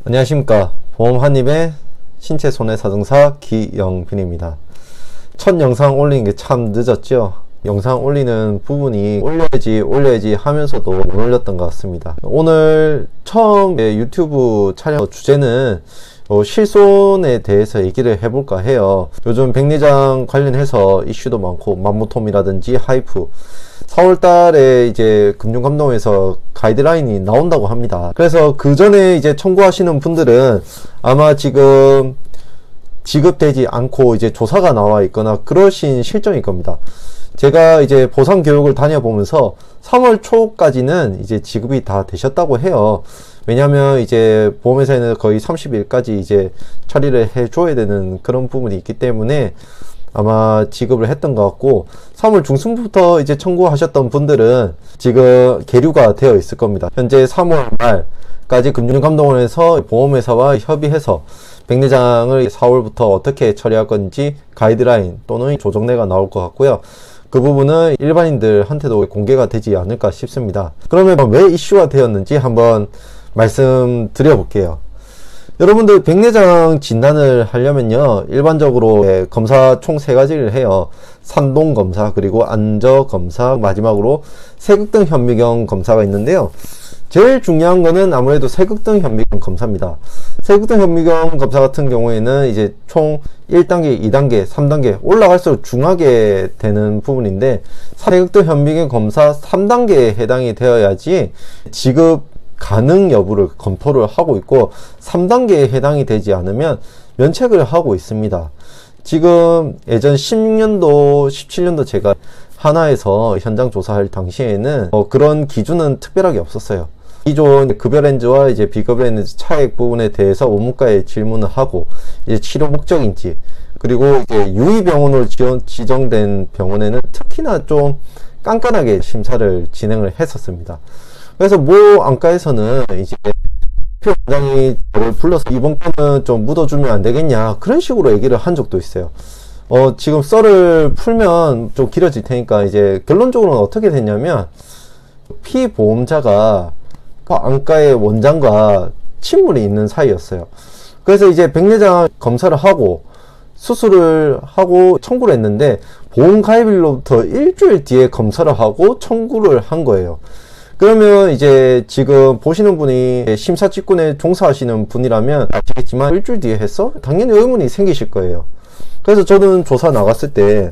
안녕하십니까. 보험 한입의 신체 손해사증사 기영빈입니다. 첫 영상 올린 게 참 늦었죠. 영상 올리는 부분이 올려야지 하면서도 못 올렸던 것 같습니다. 오늘 처음 유튜브 촬영 주제는 실손에 대해서 얘기를 해볼까 해요. 요즘 백내장 관련해서 이슈도 많고, 맘모톰이라든지 하이프, 4월 달에 이제 금융감독원에서 가이드라인이 나온다고 합니다. 그래서 그 전에 이제 청구하시는 분들은 아마 지금 지급되지 않고 이제 조사가 나와 있거나 그러신 실정일 겁니다. 제가 이제 보상 교육을 다녀보면서 3월 초까지는 이제 지급이 다 되셨다고 해요. 왜냐면 이제 보험회사에는 거의 30일까지 이제 처리를 해줘야 되는 그런 부분이 있기 때문에 아마 지급을 했던 것 같고, 3월 중순부터 이제 청구하셨던 분들은 지금 계류가 되어 있을 겁니다. 현재 3월 말까지 금융감독원에서 보험회사와 협의해서 백내장을 4월부터 어떻게 처리할 건지 가이드라인 또는 조정례가 나올 것 같고요. 그 부분은 일반인들한테도 공개가 되지 않을까 싶습니다. 그러면 왜 이슈가 되었는지 한번 말씀드려 볼게요. 여러분들 백내장 진단을 하려면요, 일반적으로 검사 총 3가지를 해요. 산동검사, 그리고 안저검사, 마지막으로 세극등 현미경 검사가 있는데요. 제일 중요한 거는 아무래도 세극등 현미경 검사입니다. 세극등 현미경 검사 같은 경우에는 이제 총 1단계, 2단계, 3단계 올라갈수록 중하게 되는 부분인데, 세극등 현미경 검사 3단계에 해당이 되어야지 지급 가능 여부를 검토를 하고 있고, 3단계에 해당이 되지 않으면 면책을 하고 있습니다. 지금 예전 16년도, 17년도 제가 하나에서 현장 조사할 당시에는 그런 기준은 특별하게 없었어요. 기존 급여렌즈와 이제 비급여렌즈 차액 부분에 대해서 원무과에 질문을 하고, 이제 치료 목적인지, 그리고 이제 유의병원으로 지정된 병원에는 특히나 좀 깐깐하게 심사를 진행을 했었습니다. 그래서 모 안과에서는 이제 대표 원장이 저를 불러서 이번 건은 좀 묻어주면 안 되겠냐, 그런 식으로 얘기를 한 적도 있어요. 지금 썰을 풀면 좀 길어질 테니까, 이제 결론적으로는 어떻게 됐냐면, 피보험자가 그 안과의 원장과 친분이 있는 사이였어요. 그래서 이제 백내장 검사를 하고 수술을 하고 청구를 했는데, 보험 가입일로부터 일주일 뒤에 검사를 하고 청구를 한 거예요. 그러면 이제 지금 보시는 분이 심사 직군에 종사하시는 분이라면 아시겠지만, 일주일 뒤에 했어? 당연히 의문이 생기실 거예요. 그래서 저는 조사 나갔을 때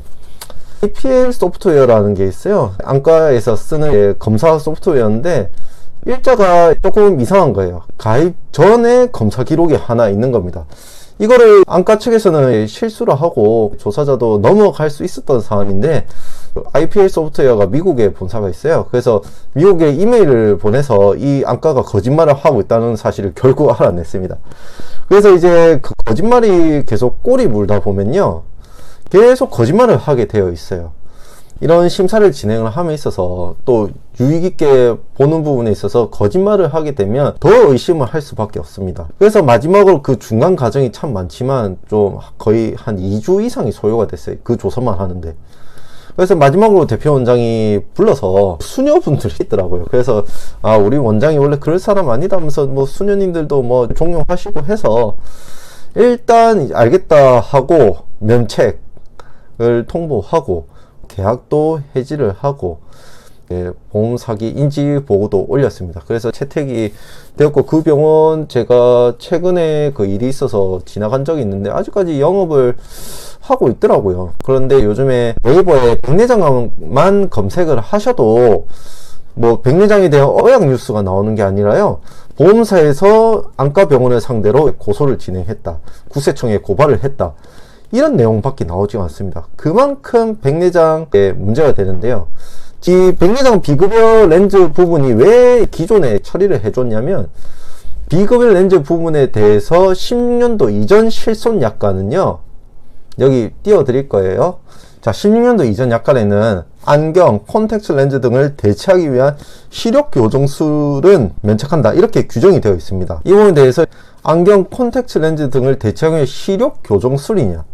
APL 소프트웨어라는 게 있어요. 안과에서 쓰는 검사 소프트웨어인데 일자가 조금 이상한 거예요. 가입 전에 검사 기록이 하나 있는 겁니다. 이거를 안과 측에서는 실수를 하고 조사자도 넘어갈 수 있었던 사안인데, IPL 소프트웨어가 미국에 본사가 있어요. 그래서 미국에 이메일을 보내서 이 안과가 거짓말을 하고 있다는 사실을 결국 알아냈습니다. 그래서 이제 그 거짓말이 계속 꼬리 물다 보면요, 계속 거짓말을 하게 되어 있어요. 이런 심사를 진행을 함에 있어서 또 유익있게 보는 부분에 있어서 거짓말을 하게 되면 더 의심을 할 수밖에 없습니다. 그래서 마지막으로 그 중간 과정이 참 많지만 좀 거의 한 2주 이상이 소요가 됐어요. 그 조사만 하는데. 그래서 마지막으로 대표 원장이 불러서 수녀분들이 있더라고요. 그래서 우리 원장이 원래 그럴 사람 아니다면서 뭐 수녀님들도 뭐 종용하시고 해서 일단 알겠다 하고 면책을 통보하고 계약도 해지를 하고 보험 사기 인지 보고도 올렸습니다. 그래서 채택이 되었고, 그 병원 제가 최근에 그 일이 있어서 지나간 적이 있는데 아직까지 영업을 하고 있더라고요. 그런데 요즘에 네이버에 백내장만 검색을 하셔도 뭐 백내장에 대한 어약 뉴스가 나오는 게 아니라요, 보험사에서 안과병원을 상대로 고소를 진행했다, 국세청에 고발을 했다, 이런 내용밖에 나오지 않습니다. 그만큼 백내장에 문제가 되는데요. 이 백내장 비급여 렌즈 부분이 왜 기존에 처리를 해줬냐면, 비급여 렌즈 부분에 대해서 16년도 이전 실손 약관은요, 여기 띄워드릴 거예요. 자, 16년도 이전 약관에는 안경, 콘택트 렌즈 등을 대체하기 위한 시력 교정술은 면책한다, 이렇게 규정이 되어 있습니다. 이 부분에 대해서 안경, 콘택트 렌즈 등을 대체하기 위한 시력 교정술이냐,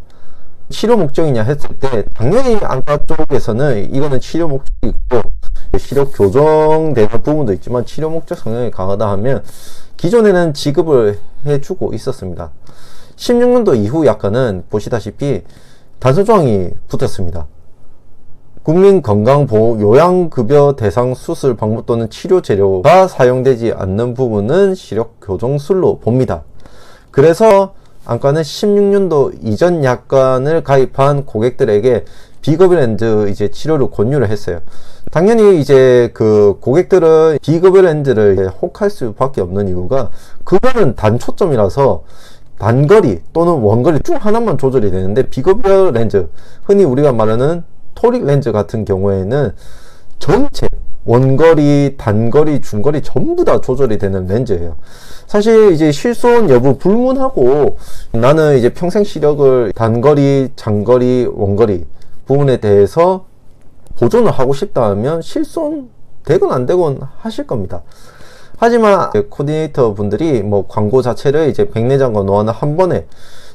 치료 목적이냐 했을 때, 당연히 안과 쪽에서는 이거는 치료 목적이고 시력 교정되는 부분도 있지만 치료 목적 성향이 강하다 하면 기존에는 지급을 해주고 있었습니다. 16년도 이후 약관은 보시다시피 단서조항이 붙었습니다. 국민건강보험 요양급여 대상 수술 방법 또는 치료 재료가 사용되지 않는 부분은 시력 교정술로 봅니다. 그래서 안과는 16년도 이전 약관을 가입한 고객들에게 비거블 이제 치료를 권유를 했어요. 당연히 이제 그 고객들은 비거블 렌즈를 혹할 수밖에 없는 이유가 그거는 단초점이라서 단거리 또는 원거리 중 하나만 조절이 되는데 비거블 렌즈, 흔히 우리가 말하는 토릭 렌즈 같은 경우에는 전체 원거리, 단거리, 중거리 전부 다 조절이 되는 렌즈예요. 사실 이제 실손 여부 불문하고 나는 이제 평생 시력을 단거리, 장거리, 원거리 부분에 대해서 보존을 하고 싶다 하면 실손 되건 안 되건 하실 겁니다. 하지만 코디네이터 분들이 뭐 광고 자체를 이제 백내장과 노안을 한 번에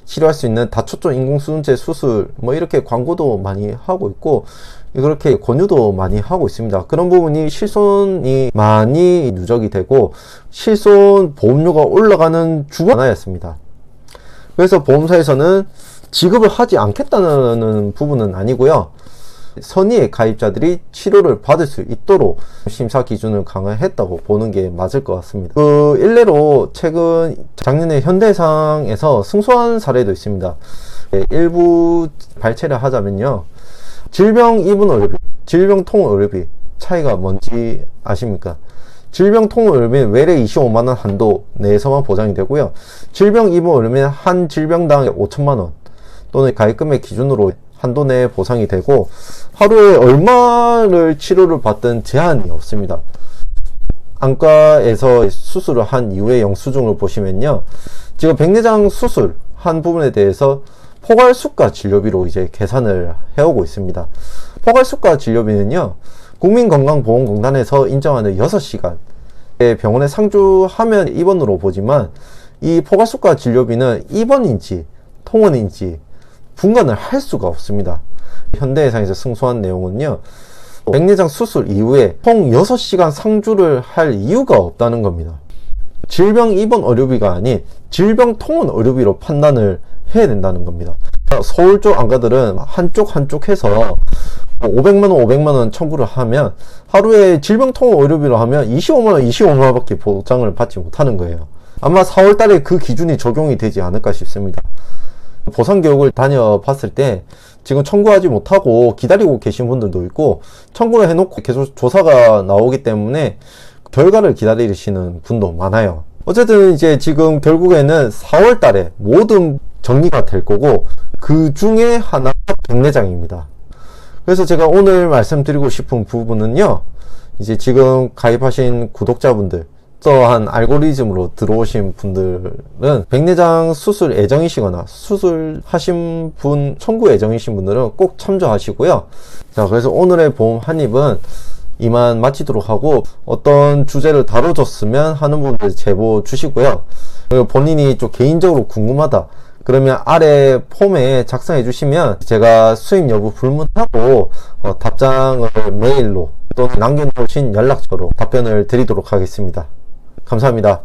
치료할 수 있는 다초점 인공수증제 수술 뭐 이렇게 광고도 많이 하고 있고 그렇게 권유도 많이 하고 있습니다. 그런 부분이 실손이 많이 누적이 되고 실손 보험료가 올라가는 주가 하나였습니다. 그래서 보험사에서는 지급을 하지 않겠다는 부분은 아니고요. 선의의 가입자들이 치료를 받을 수 있도록 심사 기준을 강화했다고 보는 게 맞을 것 같습니다. 그 일례로 최근 작년에 현대해상에서 승소한 사례도 있습니다. 일부 발췌를 하자면요. 질병 입원 의료비, 질병 통원 의료비 차이가 뭔지 아십니까? 질병 통원 의료비는 외래 25만원 한도 내에서만 보장이 되고요. 질병 입원 의료비는 한 질병당 5천만원 또는 가입금액 기준으로 한도 내에 보상이 되고 하루에 얼마를 치료를 받든 제한이 없습니다. 안과에서 수술을 한 이후의 영수증을 보시면요. 지금 백내장 수술 한 부분에 대해서 포괄수가 진료비로 이제 계산을 해오고 있습니다. 포괄수가 진료비는요. 국민건강보험공단에서 인정하는 6시간 병원에 상주하면 입원으로 보지만 이 포괄수가 진료비는 입원인지 통원인지 분간을 할 수가 없습니다. 현대해상에서 승소한 내용은요. 백내장 수술 이후에 총 6시간 상주를 할 이유가 없다는 겁니다. 질병 입원 의료비가 아닌 질병 통원 의료비로 판단을 해야 된다는 겁니다. 서울 쪽 안과들은 한쪽 해서 500만원 청구를 하면 하루에 질병 통원 의료비로 하면 25만원 밖에 보장을 받지 못하는 거예요. 아마 4월 달에 그 기준이 적용이 되지 않을까 싶습니다. 보상교육을 다녀봤을 때 지금 청구하지 못하고 기다리고 계신 분들도 있고 청구를 해놓고 계속 조사가 나오기 때문에 결과를 기다리시는 분도 많아요. 어쨌든 이제 지금 결국에는 4월 달에 모든 정리가 될 거고 그 중에 하나가 백내장입니다. 그래서 제가 오늘 말씀드리고 싶은 부분은요. 이제 지금 가입하신 구독자분들 또한 알고리즘으로 들어오신 분들은 백내장 수술 예정이시거나 수술하신 분 청구 예정이신 분들은 꼭 참조하시고요. 자, 그래서 오늘의 보험 한입은 이만 마치도록 하고 어떤 주제를 다뤄줬으면 하는 분들 제보 주시고요. 그리고 본인이 좀 개인적으로 궁금하다 그러면 아래 폼에 작성해 주시면 제가 수임 여부 불문하고 답장을 메일로 또는 남겨놓으신 연락처로 답변을 드리도록 하겠습니다. 감사합니다.